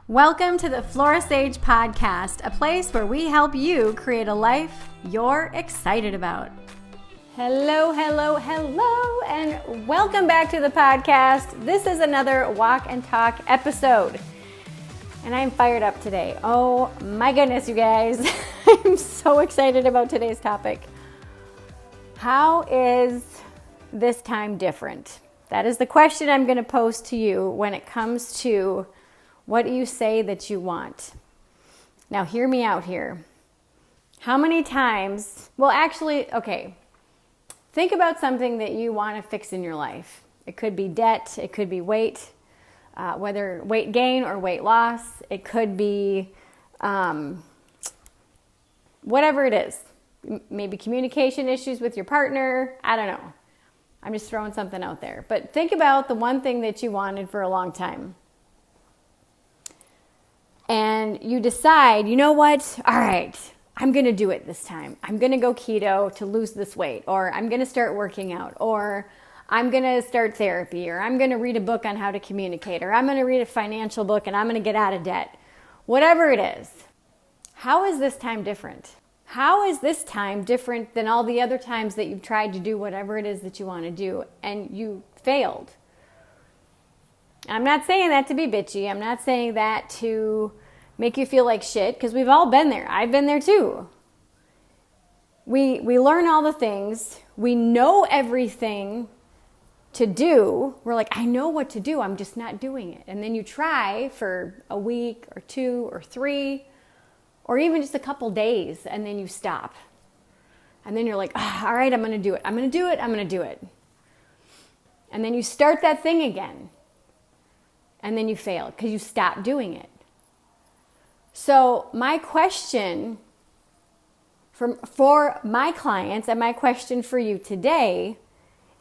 Welcome to the Flora Sage Podcast, a place where we help you create a life you're excited about. Hello, and welcome back to the podcast. This is another Walk and Talk episode, and I'm fired up today. Oh my goodness, you guys. I'm so excited about today's topic. How is this time different? That is the question I'm going to pose to you when it comes to what do you say that you want? Now, hear me out here. How many times, think about something that you want to fix in your life. It could be debt, it could be weight, whether weight gain or weight loss. It could be whatever it is. Maybe communication issues with your partner. I don't know. I'm just throwing something out there. But think about the one thing that you wanted for a long time. And you decide, you know what? All right, I'm going to do it this time. I'm going to go keto to lose this weight, or I'm going to start working out, or I'm going to start therapy, or I'm going to read a book on how to communicate, or I'm going to read a financial book and I'm going to get out of debt. Whatever it is. How is this time different? How is this time different than all the other times that you've tried to do whatever it is that you want to do and you failed? I'm not saying that to be bitchy. I'm not saying that to make you feel like shit, because we've all been there. I've been there too. We learn all the things. We know everything to do. We're like, I know what to do. I'm just not doing it. And then you try for a week or 2 or 3 or even just a couple days, and then you stop. And then you're like, all right, I'm going to do it. I'm going to do it. I'm going to do it. And then you start that thing again. And then you fail because you stopped doing it. So my question for my clients and my question for you today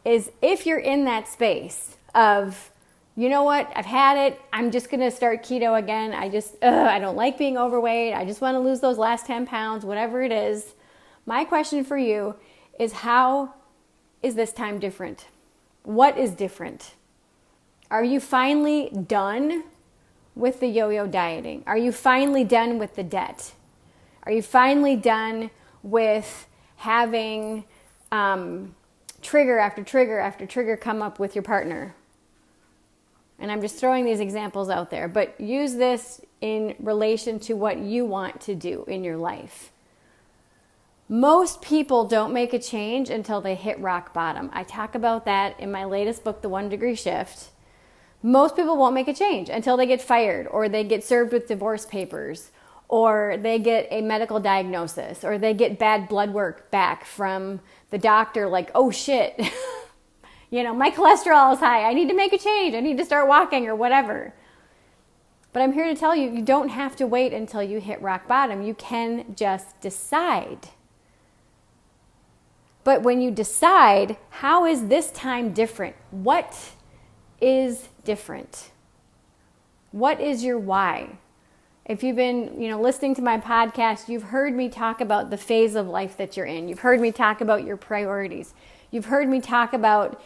is, if you're in that space of, you know what, I've had it, I'm just going to start keto again. I don't like being overweight. I just want to lose those last 10 pounds, whatever it is. My question for you is, how is this time different? What is different? Are you finally done with the yo-yo dieting? Are you finally done with the debt? Are you finally done with having trigger after trigger after trigger come up with your partner? And I'm just throwing these examples out there, but use this in relation to what you want to do in your life. Most people don't make a change until they hit rock bottom. I talk about that in my latest book, The 1 Degree Shift. Most people won't make a change until they get fired, or they get served with divorce papers, or they get a medical diagnosis, or they get bad blood work back from the doctor, like, oh shit, my cholesterol is high. I need to make a change. I need to start walking or whatever. But I'm here to tell you, you don't have to wait until you hit rock bottom. You can just decide. But when you decide, how is this time different? What is different? What is your why? If you've been, listening to my podcast, you've heard me talk about the phase of life that you're in. You've heard me talk about your priorities. You've heard me talk about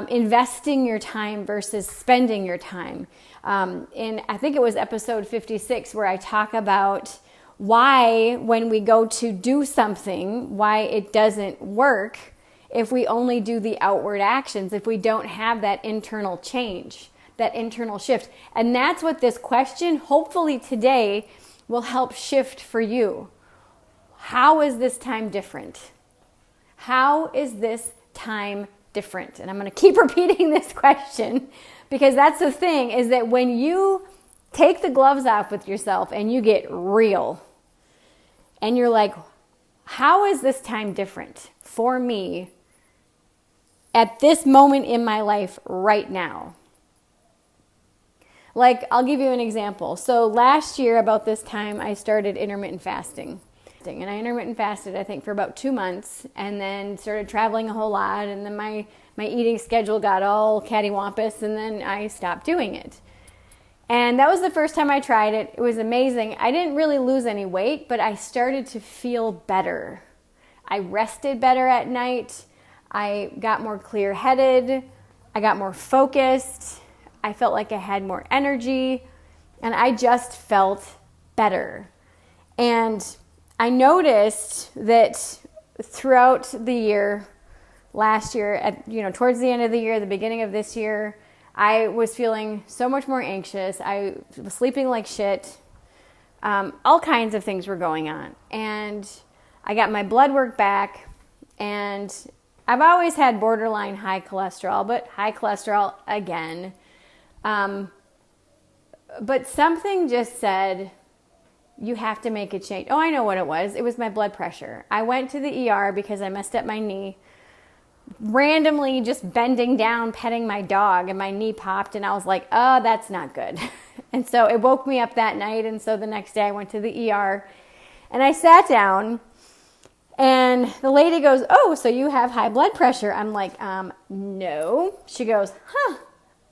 investing your time versus spending your time. I think it was episode 56 where I talk about why, when we go to do something, why it doesn't work if we only do the outward actions, if we don't have that internal change, that internal shift. And that's what this question, hopefully today, will help shift for you. How is this time different? How is this time different? And I'm going to keep repeating this question, because that's the thing, is that when you take the gloves off with yourself and you get real, and you're like, how is this time different for me at this moment in my life right now? Like, I'll give you an example. So last year, about this time, I started intermittent fasting. And I intermittent fasted, I think, for about 2 months, and then started traveling a whole lot, and then my eating schedule got all cattywampus, and then I stopped doing it. And that was the first time I tried it. It was amazing. I didn't really lose any weight, but I started to feel better. I rested better at night. I got more clear-headed. I got more focused. I felt like I had more energy. And I just felt better. And I noticed that throughout the year, last year, towards the end of the year, the beginning of this year, I was feeling so much more anxious. I was sleeping like shit. All kinds of things were going on. And I got my blood work back, and I've always had borderline high cholesterol, but high cholesterol again. But something just said, you have to make a change. Oh, I know what it was. It was my blood pressure. I went to the ER because I messed up my knee, randomly just bending down, petting my dog, and my knee popped, and I was like, oh, that's not good. And so it woke me up that night, and so the next day I went to the ER, and I sat down, and the lady goes, oh, so you have high blood pressure. I'm like, no. She goes,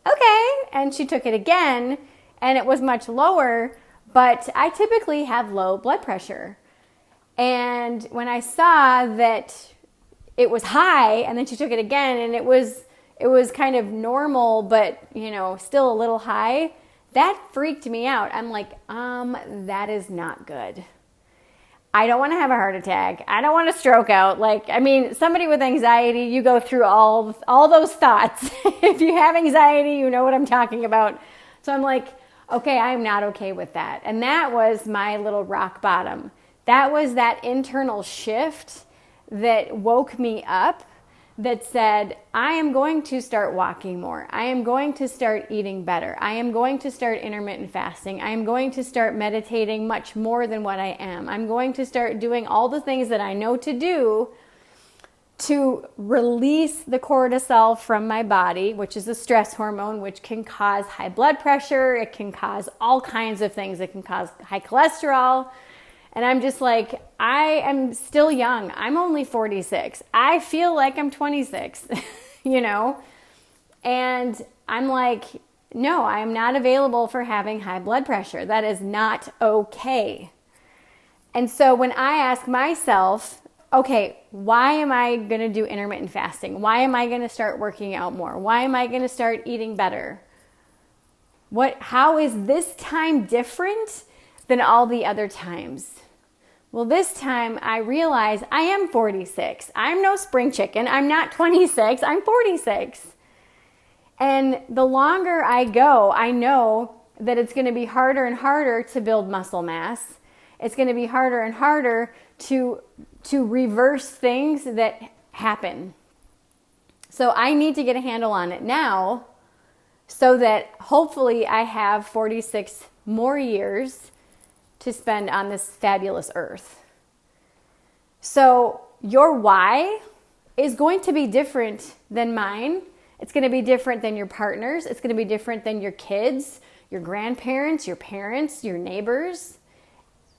okay. And she took it again, and it was much lower, but I typically have low blood pressure. And when I saw that it was high, and then she took it again, and it was kind of normal, but, still a little high, that freaked me out. I'm like, that is not good. I don't want to have a heart attack. I don't want to stroke out. Somebody with anxiety, you go through all those thoughts. If you have anxiety, you know what I'm talking about. So I'm like, okay, I'm not okay with that. And that was my little rock bottom. That was that internal shift that woke me up, that said, I am going to start walking more. I am going to start eating better. I am going to start intermittent fasting. I am going to start meditating much more than what I am. I'm going to start doing all the things that I know to do to release the cortisol from my body, which is a stress hormone, which can cause high blood pressure. It can cause all kinds of things. It can cause high cholesterol. And I'm just like, I am still young. I'm only 46. I feel like I'm 26, And I'm like, no, I am not available for having high blood pressure. That is not okay. And so when I ask myself, okay, why am I going to do intermittent fasting? Why am I going to start working out more? Why am I going to start eating better? How is this time different than all the other times? Well, this time I realize I am 46. I'm no spring chicken. I'm not 26. I'm 46. And the longer I go, I know that it's going to be harder and harder to build muscle mass. It's going to be harder and harder to reverse things that happen. So I need to get a handle on it now, so that hopefully I have 46 more years to spend on this fabulous earth. So your why is going to be different than mine. It's going to be different than your partner's. It's going to be different than your kids, your grandparents, your parents, your neighbors.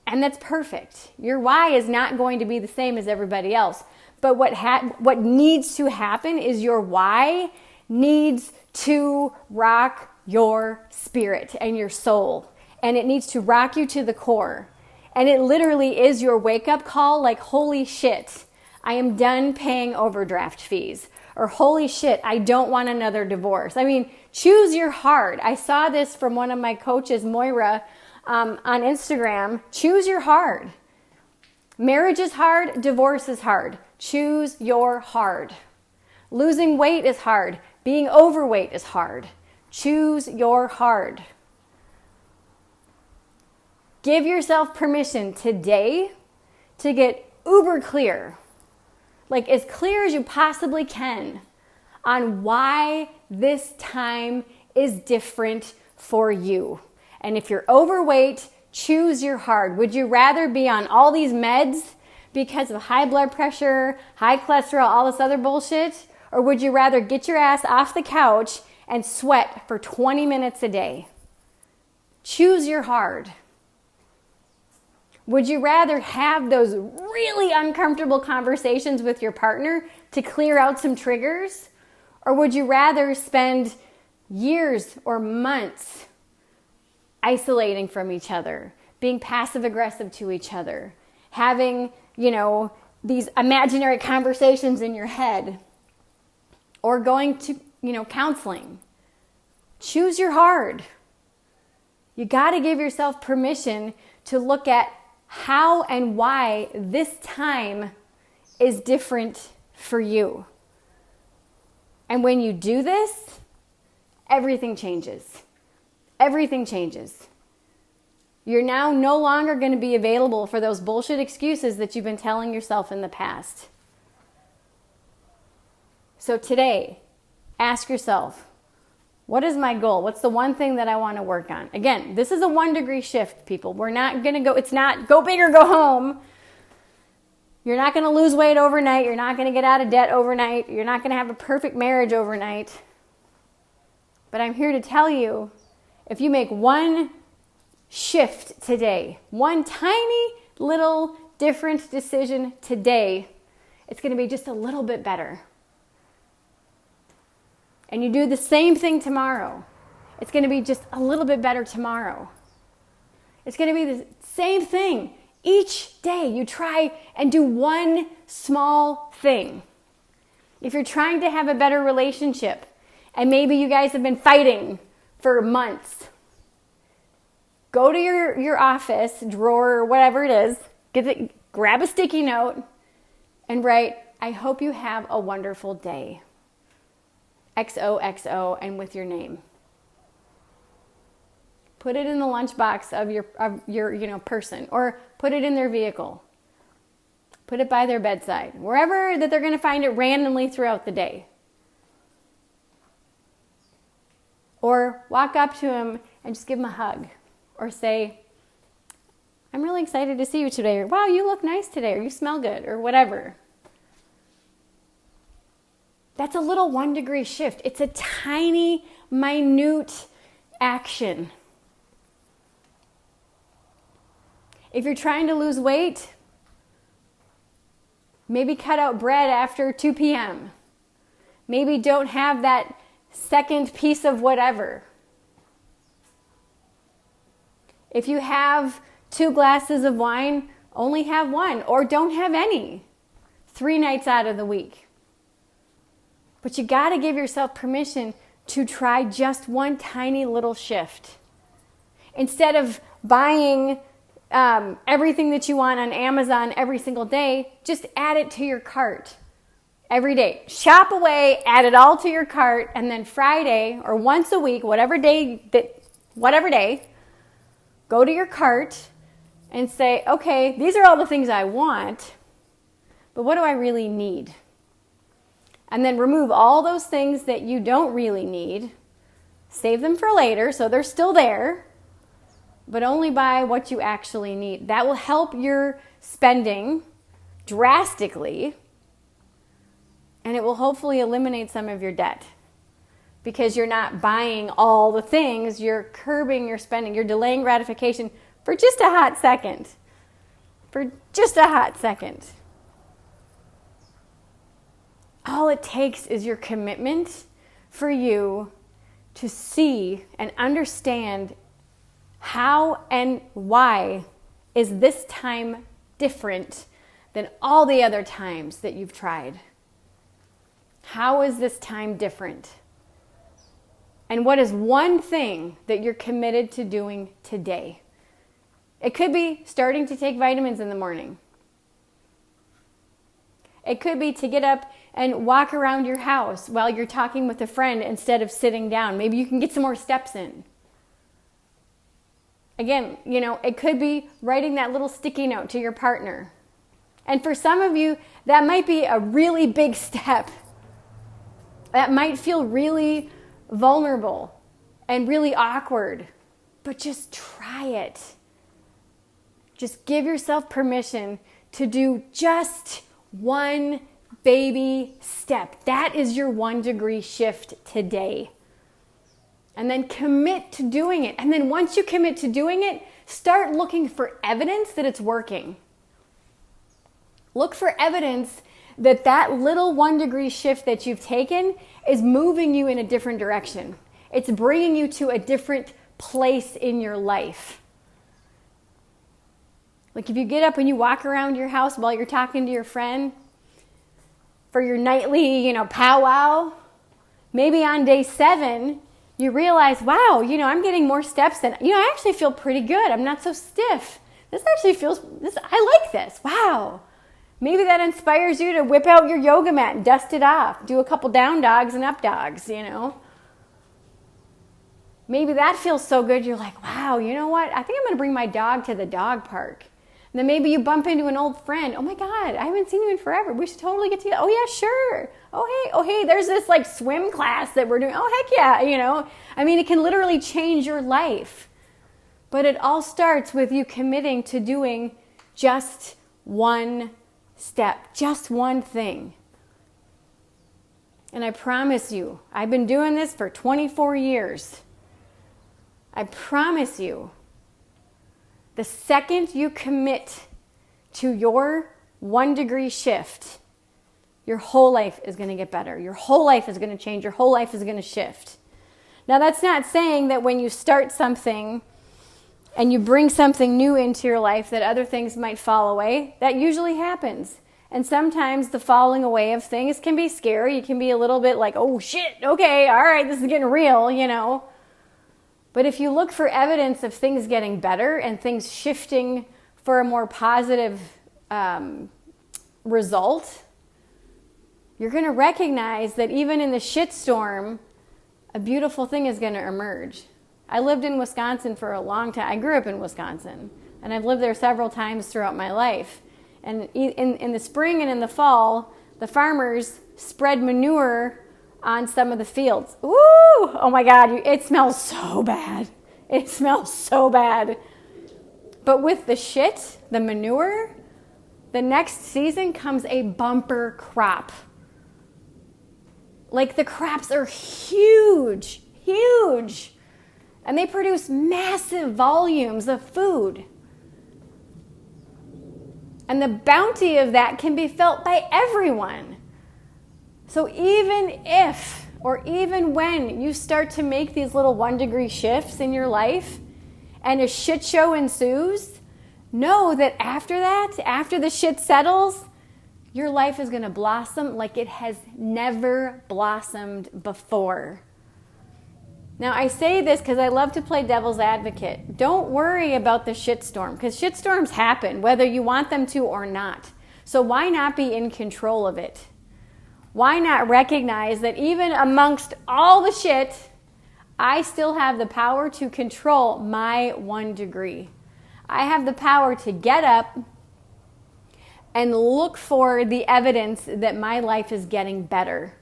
And that's perfect. Your why is not going to be the same as everybody else. But what needs to happen is your why needs to rock your spirit and your soul. And it needs to rock you to the core. And it literally is your wake-up call, like, holy shit, I am done paying overdraft fees. Or holy shit, I don't want another divorce. Choose your heart. I saw this from one of my coaches, Moira, on Instagram. Choose your heart. Marriage is hard. Divorce is hard. Choose your heart. Losing weight is hard. Being overweight is hard. Choose your heart. Give yourself permission today to get uber clear, like as clear as you possibly can, on why this time is different for you. And if you're overweight, choose your heart. Would you rather be on all these meds because of high blood pressure, high cholesterol, all this other bullshit? Or would you rather get your ass off the couch and sweat for 20 minutes a day? Choose your heart. Would you rather have those really uncomfortable conversations with your partner to clear out some triggers? Or would you rather spend years or months isolating from each other, being passive aggressive to each other, having, these imaginary conversations in your head, or going to, counseling? Choose your heart. You got to give yourself permission to look at how and why this time is different for you. And when you do this, everything changes. Everything changes. You're now no longer going to be available for those bullshit excuses that you've been telling yourself in the past. So today, ask yourself, what is my goal? What's the one thing that I want to work on? Again, this is a 1-degree shift, people. We're not going to go, it's not go big or go home. You're not going to lose weight overnight. You're not going to get out of debt overnight. You're not going to have a perfect marriage overnight. But I'm here to tell you, if you make one shift today, one tiny little different decision today, it's going to be just a little bit better. And you do the same thing tomorrow, it's going to be just a little bit better tomorrow. It's going to be the same thing. Each day you try and do one small thing. If you're trying to have a better relationship, and maybe you guys have been fighting for months, go to your office drawer or whatever it is, grab a sticky note and write, I hope you have a wonderful day. XOXO and with your name. Put it in the lunchbox of your person, or put it in their vehicle. Put it by their bedside, wherever that they're going to find it randomly throughout the day. Or walk up to them and just give them a hug, or say, I'm really excited to see you today, or wow, you look nice today, or you smell good, or whatever. That's a little 1-degree shift. It's a tiny, minute action. If you're trying to lose weight, maybe cut out bread after 2 p.m. Maybe don't have that second piece of whatever. If you have 2 glasses of wine, only have 1, or don't have any 3 nights out of the week. But you got to give yourself permission to try just one tiny little shift. Instead of buying everything that you want on Amazon every single day, just add it to your cart every day. Shop away, add it all to your cart, and then Friday or once a week, whatever day, go to your cart and say, okay, these are all the things I want, but what do I really need? And then remove all those things that you don't really need. Save them for later so they're still there, but only buy what you actually need. That will help your spending drastically, and it will hopefully eliminate some of your debt. Because you're not buying all the things, you're curbing your spending, you're delaying gratification for just a hot second. For just a hot second. All it takes is your commitment for you to see and understand how and why is this time different than all the other times that you've tried. How is this time different? And what is one thing that you're committed to doing today? It could be starting to take vitamins in the morning. It could be to get up and walk around your house while you're talking with a friend instead of sitting down. Maybe you can get some more steps in. Again, it could be writing that little sticky note to your partner. And for some of you, that might be a really big step. That might feel really vulnerable and really awkward, but just try it. Just give yourself permission to do just one baby step. That is your 1-degree shift today. And then commit to doing it. And then once you commit to doing it, start looking for evidence that it's working. Look for evidence that that little 1-degree shift that you've taken is moving you in a different direction. It's bringing you to a different place in your life. Like if you get up and you walk around your house while you're talking to your friend for your nightly, powwow, maybe on day 7, You realize, wow, I'm getting more steps than, I actually feel pretty good. I'm not so stiff. This actually I like this. Wow. Maybe that inspires you to whip out your yoga mat and dust it off. Do a couple down dogs and up dogs, Maybe that feels so good. You're like, wow, you know what? I think I'm going to bring my dog to the dog park. And then maybe you bump into an old friend. Oh my God, I haven't seen you in forever. We should totally get together. Oh yeah, sure. Oh hey, there's this like swim class that we're doing. Oh heck yeah, I mean, it can literally change your life. But it all starts with you committing to doing just one step, just one thing. And I promise you, I've been doing this for 24 years. I promise you, the second you commit to your 1 degree shift, your whole life is going to get better. Your whole life is going to change. Your whole life is going to shift. Now, that's not saying that when you start something and you bring something new into your life that other things might fall away. That usually happens. And sometimes the falling away of things can be scary. It can be a little bit like, oh shit, okay, all right, this is getting real, But if you look for evidence of things getting better and things shifting for a more positive result, you're going to recognize that even in the shitstorm, a beautiful thing is going to emerge. I lived in Wisconsin for a long time. I grew up in Wisconsin, and I've lived there several times throughout my life. And in the spring and in the fall, the farmers spread manure on some of the fields. Ooh, oh my God, it smells so bad. It smells so bad. But with the manure, the next season comes a bumper crop. Like the crops are huge, huge. And they produce massive volumes of food. And the bounty of that can be felt by everyone. So even if, or even when you start to make these little 1 degree shifts in your life and a shit show ensues, know that after the shit settles, your life is going to blossom like it has never blossomed before. Now, I say this because I love to play devil's advocate. Don't worry about the shitstorm, because shitstorms happen whether you want them to or not. So why not be in control of it? Why not recognize that even amongst all the shit, I still have the power to control my 1 degree. I have the power to get up and look for the evidence that my life is getting better.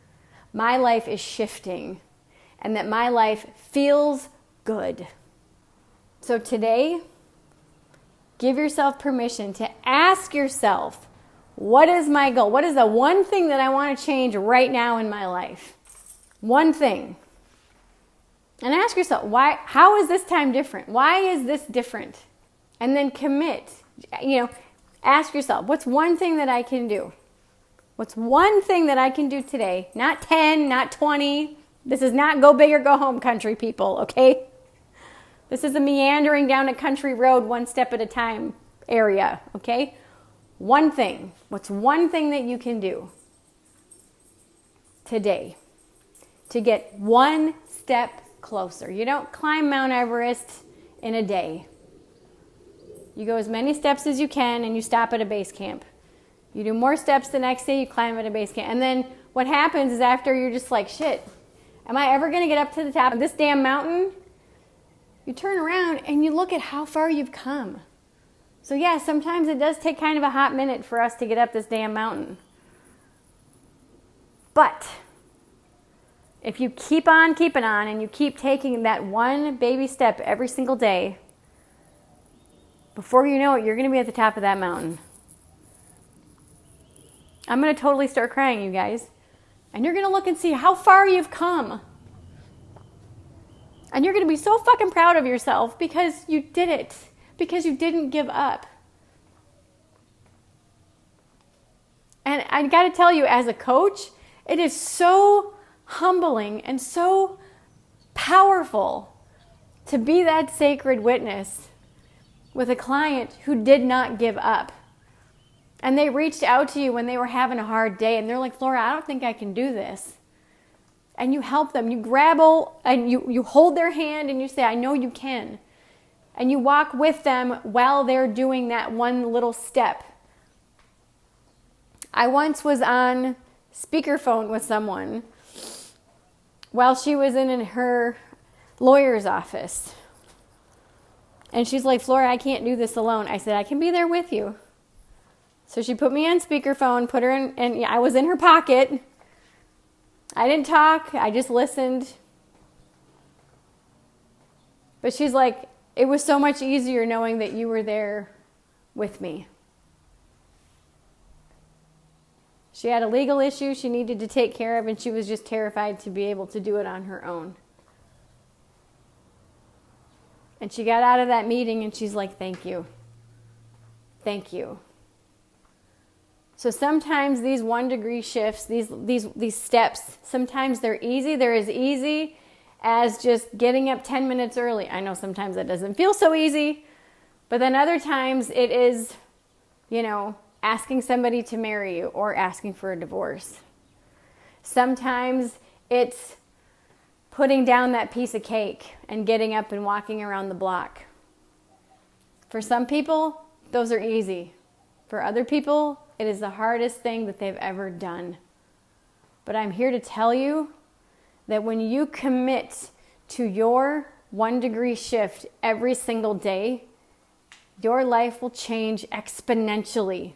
My life is shifting. And that my life feels good. So today, give yourself permission to ask yourself, what is my goal? What is the one thing that I want to change right now in my life? One thing. And ask yourself, how is this time different? Why is this different? And then commit. Ask yourself, what's one thing that I can do? What's one thing that I can do today? Not 10, not 20. This is not go big or go home country, people, okay? This is a meandering down a country road 1 step at a time area, okay? One thing. What's one thing that you can do today to get 1 step closer? You don't climb Mount Everest in a day. You go as many steps as you can and you stop at a base camp. You do more steps the next day, you climb at a base camp. And then what happens is after you're just like, shit, am I ever going to get up to the top of this damn mountain? You turn around and you look at how far you've come. So yeah, sometimes it does take kind of a hot minute for us to get up this damn mountain. But if you keep on keeping on and you keep taking that 1 baby step every single day, before you know it, you're going to be at the top of that mountain. I'm going to totally start crying, you guys. And you're going to look and see how far you've come. And you're going to be so fucking proud of yourself because you did it. Because you didn't give up. And I got to tell you, as a coach, it is so humbling and so powerful to be that sacred witness with a client who did not give up. And they reached out to you when they were having a hard day and they're like, Flora, I don't think I can do this. and you help them. You grab and you hold their hand and you say, I know you can. And you walk with them while they're doing that one little step. I once was on speakerphone with someone while she was in her lawyer's office. And she's like, Flora, I can't do this alone. I said, I can be there with you. So she put me on speakerphone, put her in, and I was in her pocket. I didn't talk, I just listened. But she's like, it was so much easier knowing that you were there with me. She had a legal issue she needed to take care of, and she was just terrified to be able to do it on her own. And she got out of that meeting and she's like, thank you. Thank you. So sometimes these 1-degree shifts, these steps, sometimes they're easy. They're as easy as just getting up 10 minutes early. I know sometimes that doesn't feel so easy, but then other times it is, asking somebody to marry you or asking for a divorce. Sometimes it's putting down that piece of cake and getting up and walking around the block. For some people, those are easy. For other people, it is the hardest thing that they've ever done. But I'm here to tell you that when you commit to your 1-degree shift every single day, your life will change exponentially.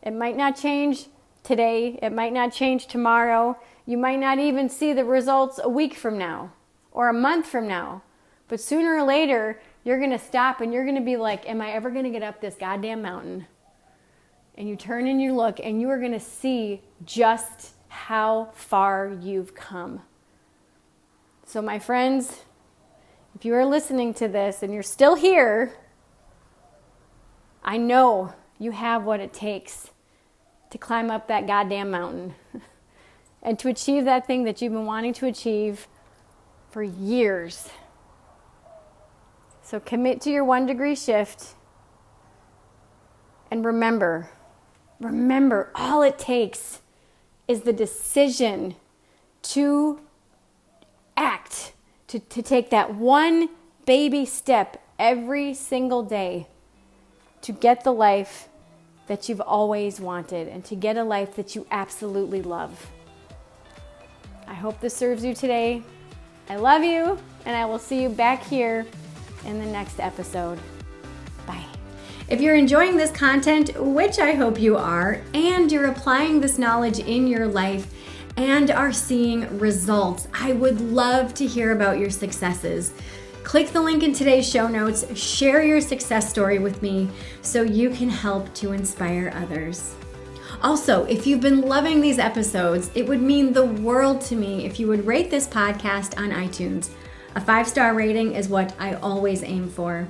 It might not change today. It might not change tomorrow. You might not even see the results a week from now or a month from now. But sooner or later, you're going to stop and you're going to be like, am I ever going to get up this goddamn mountain? And you turn and you look and you are going to see just how far you've come. So my friends, if you are listening to this and you're still here, I know you have what it takes to climb up that goddamn mountain and to achieve that thing that you've been wanting to achieve for years. So commit to your 1-degree shift and remember, all it takes is the decision to act, to take that one baby step every single day to get the life that you've always wanted and to get a life that you absolutely love. I hope this serves you today. I love you, and I will see you back here in the next episode. Bye. If you're enjoying this content, which I hope you are, and you're applying this knowledge in your life and are seeing results, I would love to hear about your successes. Click the link in today's show notes, share your success story with me so you can help to inspire others. Also, if you've been loving these episodes, it would mean the world to me if you would rate this podcast on iTunes. A 5-star rating is what I always aim for.